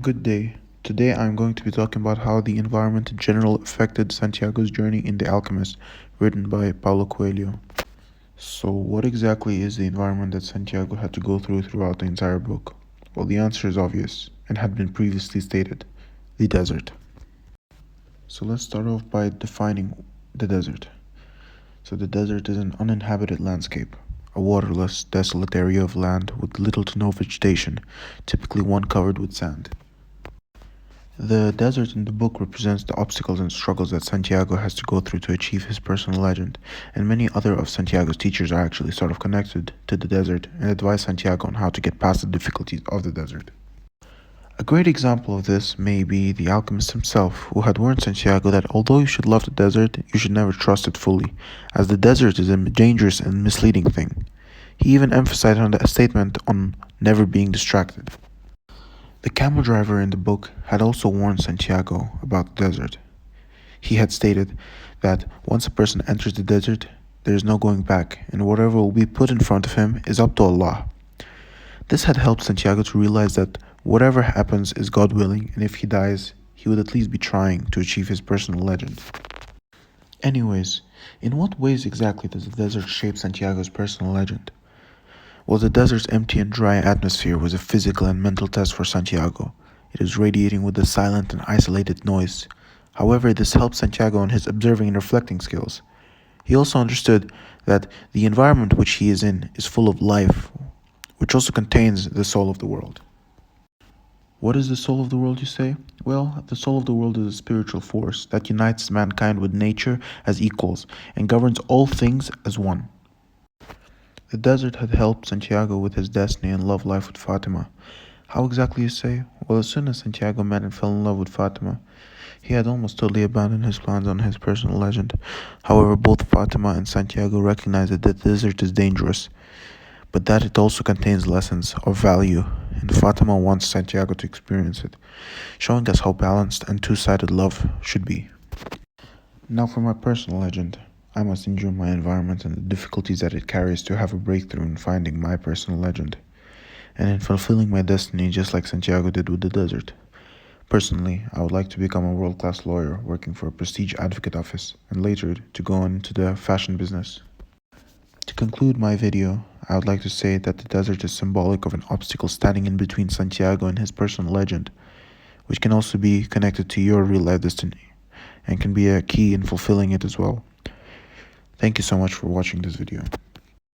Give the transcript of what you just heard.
Good day. Today I'm going to be talking about how the environment in general affected Santiago's journey in The Alchemist, written by Paulo Coelho. So, what exactly is the environment that Santiago had to go through throughout the entire book? Well, the answer is obvious and had been previously stated: the desert. So, let's start off by defining the desert. So, the desert is an uninhabited landscape, a waterless, desolate area of land with little to no vegetation, typically one covered with sand. The desert in the book represents the obstacles and struggles that Santiago has to go through to achieve his personal legend, and many other of Santiago's teachers are actually sort of connected to the desert and advise Santiago on how to get past the difficulties of the desert. A great example of this may be the alchemist himself, who had warned Santiago that although you should love the desert, you should never trust it fully, as the desert is a dangerous and misleading thing. He even emphasized on the statement on never being distracted. The camel driver in the book had also warned Santiago about the desert. He had stated that once a person enters the desert, there is no going back, and whatever will be put in front of him is up to Allah. This had helped Santiago to realize that whatever happens is God willing, and if he dies, he would at least be trying to achieve his personal legend. Anyways, in what ways exactly does the desert shape Santiago's personal legend? Well, the desert's empty and dry atmosphere was a physical and mental test for Santiago. It was radiating with a silent and isolated noise. However, this helped Santiago in his observing and reflecting skills. He also understood that the environment which he is in is full of life, which also contains the soul of the world. What is the soul of the world, you say? Well, the soul of the world is a spiritual force that unites mankind with nature as equals and governs all things as one. The desert had helped Santiago with his destiny and love life with Fatima. How exactly, you say? Well, as soon as Santiago met and fell in love with Fatima, he had almost totally abandoned his plans on his personal legend. However, both Fatima and Santiago recognized that the desert is dangerous, but that it also contains lessons of value, and Fatima wants Santiago to experience it, showing us how balanced and two-sided love should be. Now for my personal legend. I must endure my environment and the difficulties that it carries to have a breakthrough in finding my personal legend, and in fulfilling my destiny just like Santiago did with the desert. Personally, I would like to become a world-class lawyer working for a prestige advocate office, and later to go into the fashion business. To conclude my video, I would like to say that the desert is symbolic of an obstacle standing in between Santiago and his personal legend, which can also be connected to your real-life destiny, and can be a key in fulfilling it as well. Thank you so much for watching this video.